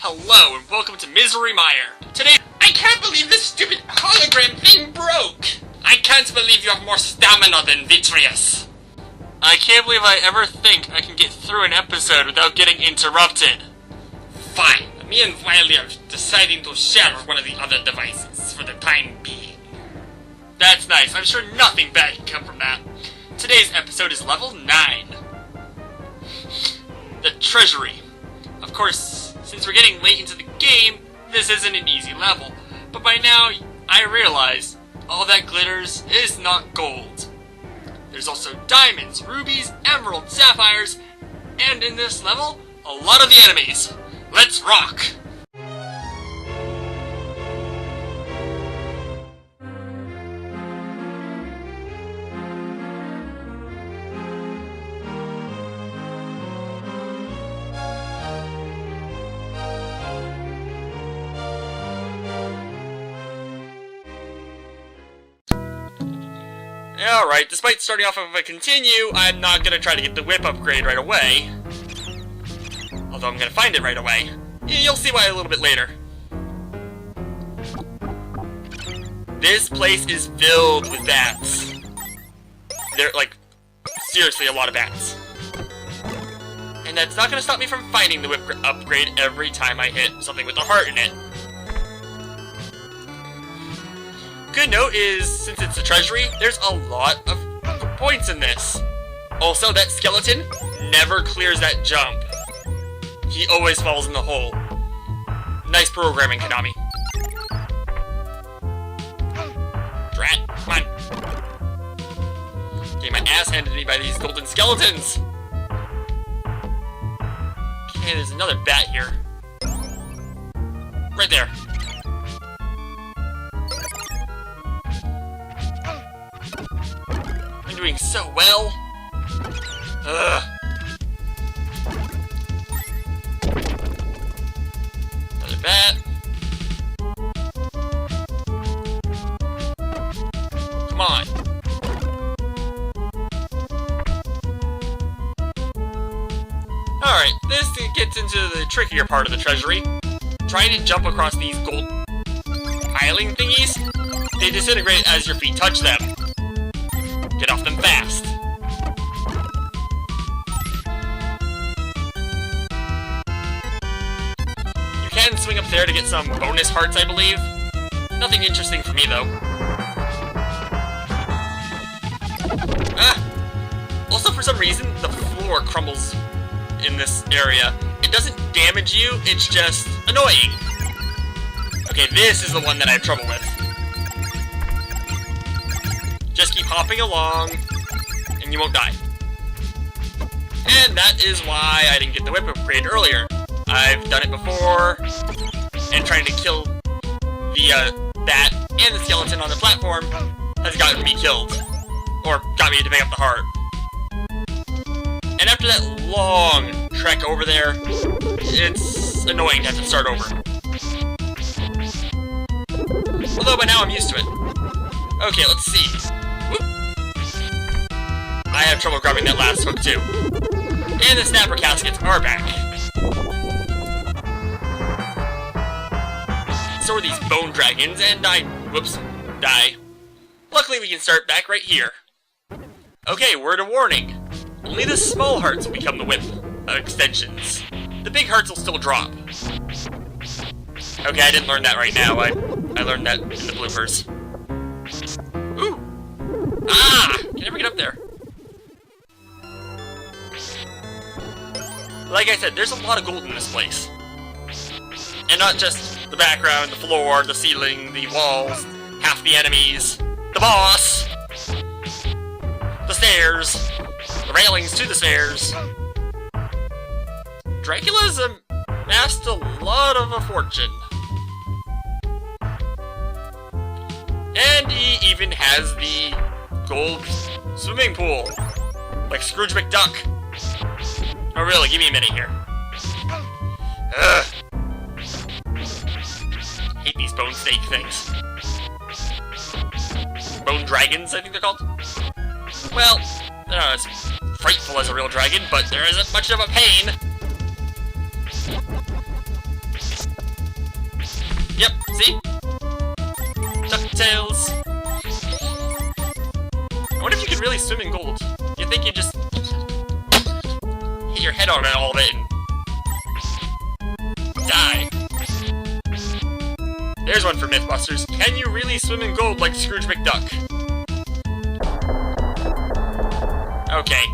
Hello and welcome to Misery Mire. Today, I can't believe this stupid hologram thing broke. I can't believe you have more stamina than Vitreous. I can't believe I ever think I can get through an episode without getting interrupted. Fine, me and Wiley are deciding to share one of the other devices for the time being. That's nice, I'm sure nothing bad can come from that. Today's episode is level 9. The Treasury. Of course, since we're getting late into the game, this isn't an easy level. But by now, I realize all that glitters is not gold. There's also diamonds, rubies, emeralds, sapphires, and in this level, a lot of the enemies. Let's rock! Alright, despite starting off with a continue, I'm not gonna try to get the whip upgrade right away. Although I'm gonna find it right away. You'll see why a little bit later. This place is filled with bats. They're, like, seriously a lot of bats. And that's not gonna stop me from finding the whip upgrade every time I hit something with a heart in it. Good note is, since it's a treasury, there's a lot of points in this. Also, that skeleton never clears that jump. He always falls in the hole. Nice programming, Konami. Drat, come on. Getting my ass handed to me by these golden skeletons. Okay, there's another bat here. Right there. I'm doing so well. Ugh. Another bat. Come on. Alright, this gets into the trickier part of the treasury. Trying to jump across these gold piling thingies. They disintegrate as your feet touch them. Get off them fast. You can swing up there to get some bonus hearts, I believe. Nothing interesting for me, though. Also, for some reason, the floor crumbles in this area. It doesn't damage you, it's just annoying. Okay, this is the one that I have trouble with. Just keep hopping along, and you won't die. And that is why I didn't get the whip upgrade earlier. I've done it before, and trying to kill the bat and the skeleton on the platform has gotten me killed. Or got me to pick up the heart. And after that long trek over there, it's annoying to have to start over. Although by now I'm used to it. Okay, let's see. I have trouble grabbing that last hook, too. And the snapper caskets are back. So are these bone dragons, and I, die. Luckily, we can start back right here. Okay, word of warning. Only the small hearts will become the whip extensions. The big hearts will still drop. Okay, I didn't learn that right now. I learned that in the bloopers. Ooh! Ah! Can I never get up there. Like I said, there's a lot of gold in this place. And not just the background, the floor, the ceiling, the walls, half the enemies, the boss, the stairs, the railings to the stairs. Dracula's amassed a lot of a fortune. And he even has the gold swimming pool. Like Scrooge McDuck. Oh really, give me a minute here. Ugh. Hate these bone snake things. Bone dragons, I think they're called. Well, they're not as frightful as a real dragon, but there isn't much of a pain. Yep, see? DuckTales. I wonder if you could really swim in gold. You think you just hit your head on all of it and die. There's one for Mythbusters. Can you really swim in gold like Scrooge McDuck? Okay.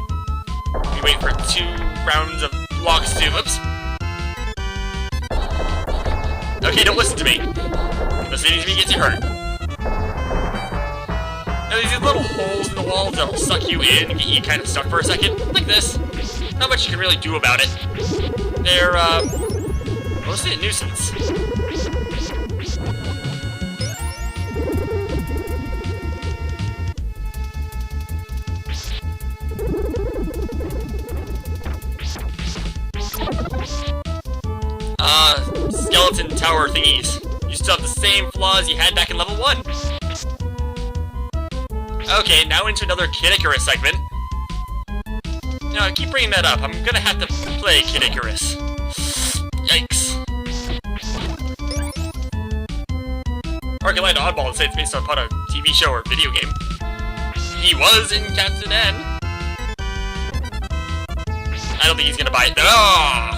We wait for 2 rounds of logs to... Oops. Okay, don't listen to me. Listening to me gets you hurt. Now there's these little holes in the walls that'll suck you in and get you kind of stuck for a second. Like this. Not much you can really do about it. They're, mostly a nuisance. Skeleton tower thingies. You still have the same flaws you had back in level 1. Okay, now into another Kid Icarus segment. No, I keep bringing that up. I'm gonna have to play Kid Icarus. Yikes. Archelite Oddball would say it's based upon a TV show or video game. He was in Captain N. I don't think he's gonna buy it though. Oh!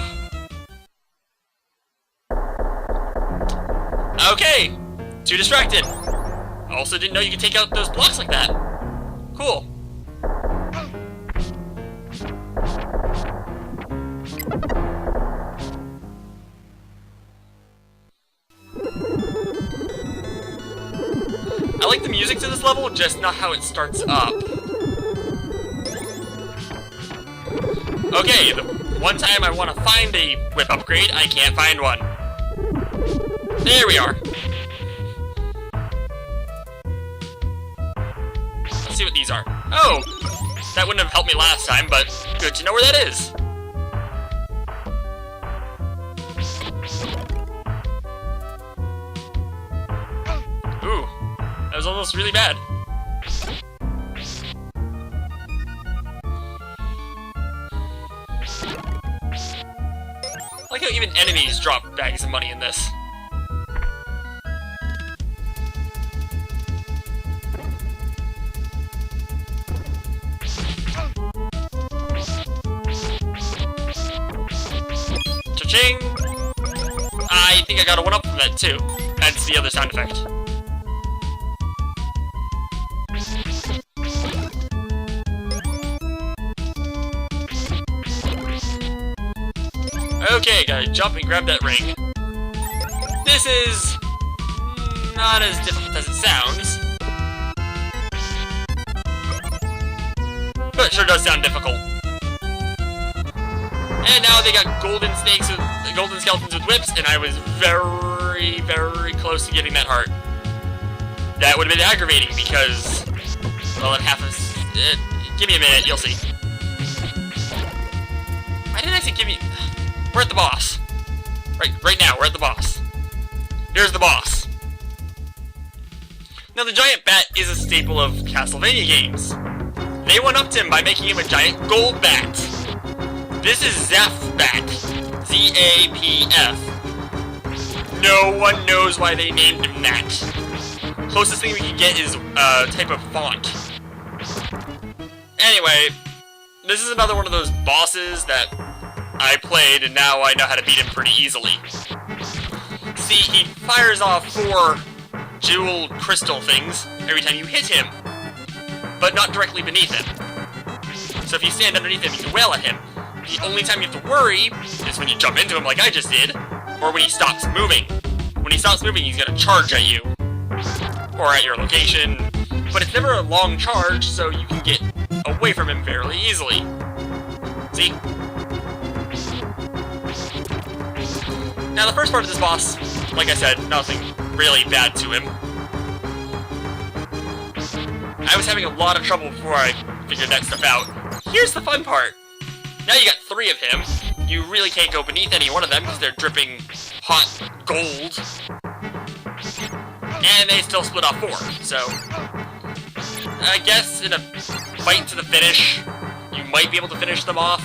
Okay, too distracted. I also didn't know you could take out those blocks like that. Cool. I like the music to this level, just not how it starts up. Okay, the one time I want to find a whip upgrade, I can't find one. There we are. Let's see what these are. Oh! That wouldn't have helped me last time, but good to know where that is. Ooh. That was almost really bad. I like how even enemies drop bags of money in this. Cha-ching! I think I got a 1-up from that too. That's the other sound effect. Okay, gotta jump and grab that ring. This is not as difficult as it sounds, but it sure does sound difficult. And now they got golden snakes with golden skeletons with whips, and I was very, very close to getting that heart. That would have been aggravating because, well, in half of give me a minute, you'll see. Why didn't I say give me? We're at the boss. Right now, we're at the boss. Here's the boss. Now, the giant bat is a staple of Castlevania games. They one-upped him by making him a giant gold bat. This is Zapf Bat. Z-A-P-F. No one knows why they named him that. Closest thing we can get is a type of font. Anyway, this is another one of those bosses that I played, and now I know how to beat him pretty easily. See, he fires off 4 jewel crystal things every time you hit him, but not directly beneath him. So if you stand underneath him, you can wail at him. The only time you have to worry is when you jump into him like I just did, or when he stops moving. When he stops moving, he's gonna charge at you, or at your location, but it's never a long charge, so you can get away from him fairly easily. See? Now, the first part of this boss, like I said, nothing really bad to him. I was having a lot of trouble before I figured that stuff out. Here's the fun part. Now you got 3 of him. You really can't go beneath any one of them because they're dripping hot gold. And they still split off 4, so I guess in a fight to the finish, you might be able to finish them off.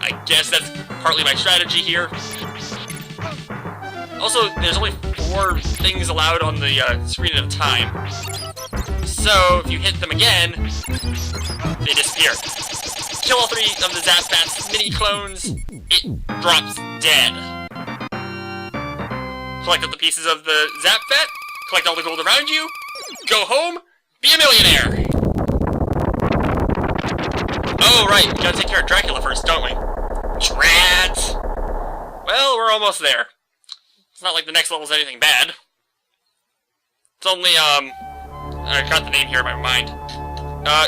I guess that's partly my strategy here. Also, there's only 4 things allowed on the screen at a time. So, if you hit them again, they disappear. Kill all 3 of the Zap Bat's mini clones, it drops dead. Collect up the pieces of the Zap Bat, collect all the gold around you, go home, be a millionaire! Oh, right, we gotta take care of Dracula first, don't we? Drat! Well, we're almost there. It's not like the next level's anything bad. It's only, I got the name here in my mind.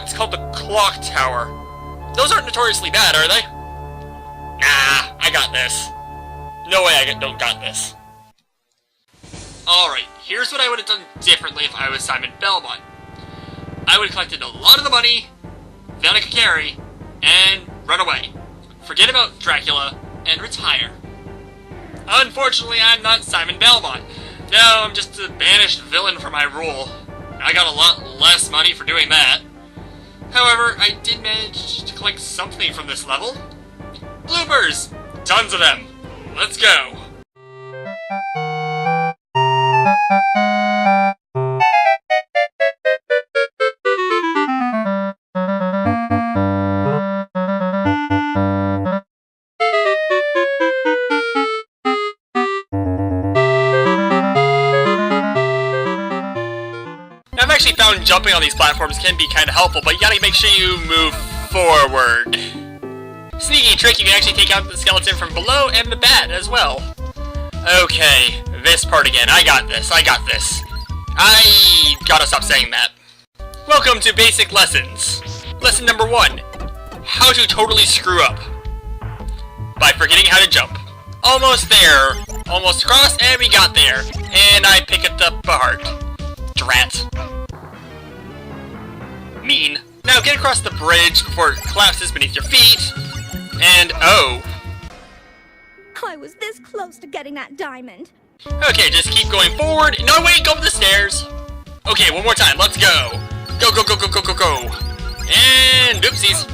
It's called the Clock Tower. Those aren't notoriously bad, are they? Nah, I got this. No way I don't got this. Alright, here's what I would have done differently if I was Simon Belmont. I would have collected a lot of the money that I could carry, and run away. Forget about Dracula, and retire. Unfortunately, I'm not Simon Belmont. No, I'm just a banished villain for my rule. I got a lot less money for doing that. However, I did manage to collect something from this level. Bloopers! Tons of them. Let's go. I've actually found jumping on these platforms can be kind of helpful, but you gotta make sure you move forward. Sneaky trick, you can actually take out the skeleton from below and the bat as well. Okay, this part again. I got this. I gotta stop saying that. Welcome to Basic Lessons. Lesson number 1. How to totally screw up. By forgetting how to jump. Almost there. Almost across, and we got there. And I picked up a heart. Drat. Mean. Now get across the bridge before it collapses beneath your feet. And oh. I was this close to getting that diamond. Okay, just keep going forward. No, wait, go up the stairs. Okay, one more time. Let's go. Go, go, go, go, go, go, go. And oopsies.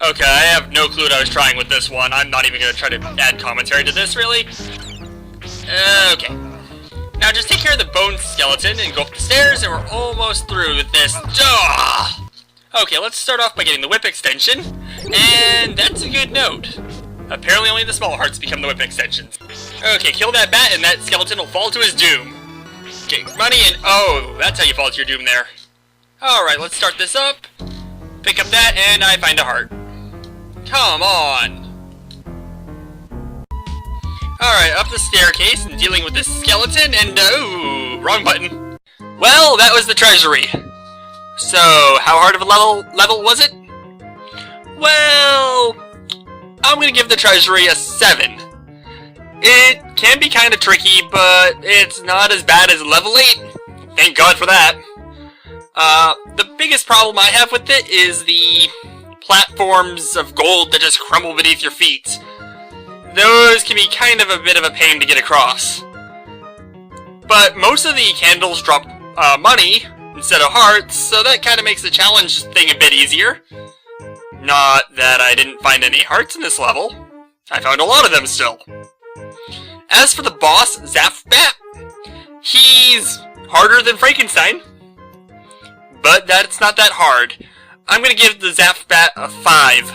Okay, I have no clue what I was trying with this one. I'm not even going to try to add commentary to this, really. Okay. Now just take care of the bone skeleton and go up the stairs, and we're almost through with this. Duh! Okay, let's start off by getting the whip extension. And that's a good note. Apparently only the small hearts become the whip extensions. Okay, kill that bat and that skeleton will fall to his doom. Get money and oh, that's how you fall to your doom there. Alright, let's start this up. Pick up that and I find a heart. Come on. Alright, up the staircase and dealing with this skeleton and oh, wrong button. Well, that was the treasury. So, how hard of a level was it? Well, I'm gonna give the treasury a 7. It can be kind of tricky, but it's not as bad as level 8. Thank God for that. The biggest problem I have with it is the platforms of gold that just crumble beneath your feet. Those can be kind of a bit of a pain to get across. But most of the candles drop money instead of hearts, so that kind of makes the challenge thing a bit easier. Not that I didn't find any hearts in this level. I found a lot of them still. As for the boss, Zapbat, he's harder than Frankenstein. But that's not that hard. I'm gonna give the Zapbat a 5.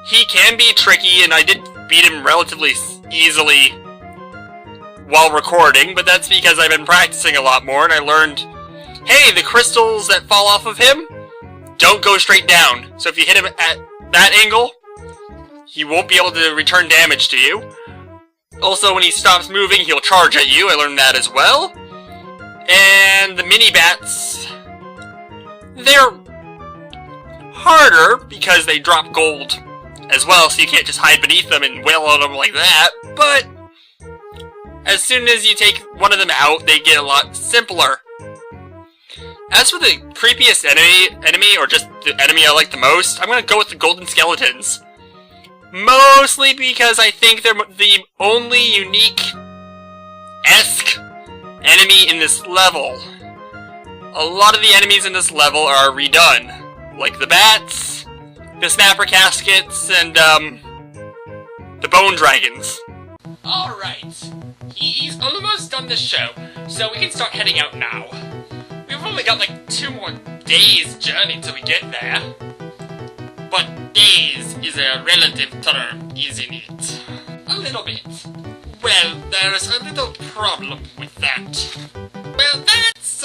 He can be tricky, and I did beat him relatively easily while recording, but that's because I've been practicing a lot more, and I learned, hey, the crystals that fall off of him don't go straight down. So if you hit him at that angle, he won't be able to return damage to you. Also, when he stops moving, he'll charge at you. I learned that as well. And the mini-bats, they're harder because they drop gold as well, so you can't just hide beneath them and wail on them like that. But as soon as you take one of them out, they get a lot simpler. As for the creepiest enemy, or just the enemy I like the most, I'm gonna go with the golden skeletons. Mostly because I think they're the only unique-esque enemy in this level. A lot of the enemies in this level are redone. Like the bats, the snapper caskets, and, the bone dragons. Alright, He's almost done the show, so we can start heading out now. We've only got like 2 more days' journey till we get there. But days is a relative term, isn't it? A little bit. Well, there's a little problem with that. Well, that's,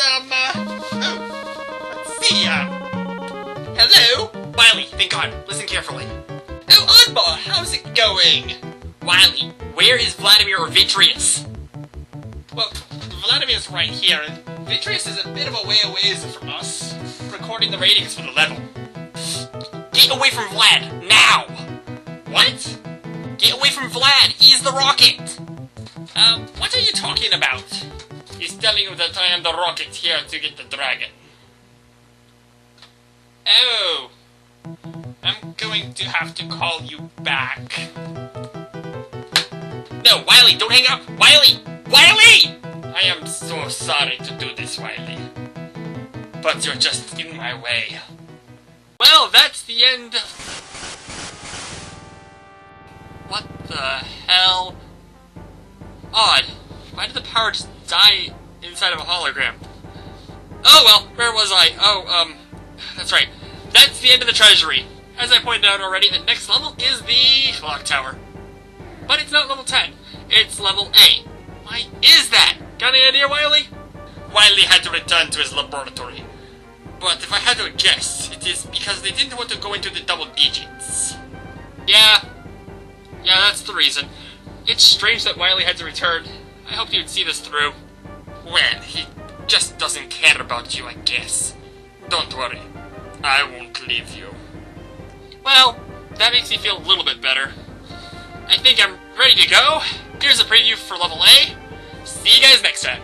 let's see, hello? Wiley, thank God. Listen carefully. Oh, Oddball, how's it going? Wiley, where is Vladimir or Vitrius? Well, Vladimir's right here, and Vitrius is a bit of a way away from us, recording the ratings for the level. Get away from Vlad, now! What? Get away from Vlad, he's the rocket! What are you talking about? He's telling you that I am the rocket here to get the dragon. Oh. I'm going to have to call you back. No, Wiley, don't hang up! Wiley! Wiley! I am so sorry to do this, Wiley. But you're just in my way. Well, that's the end. What the hell? Odd. Why did the power just die inside of a hologram? Oh well, where was I? Oh, that's right. That's the end of the treasury. As I pointed out already, the next level is the clock tower. But it's not level 10. It's level A. Why is that? Got any idea, Wiley? Wiley had to return to his laboratory. But if I had to guess, it is because they didn't want to go into the double digits. Yeah, that's the reason. It's strange that Wiley had to return. I hoped you'd see this through. Well, he just doesn't care about you, I guess. Don't worry. I won't leave you. Well, that makes me feel a little bit better. I think I'm ready to go. Here's a preview for level A. See you guys next time.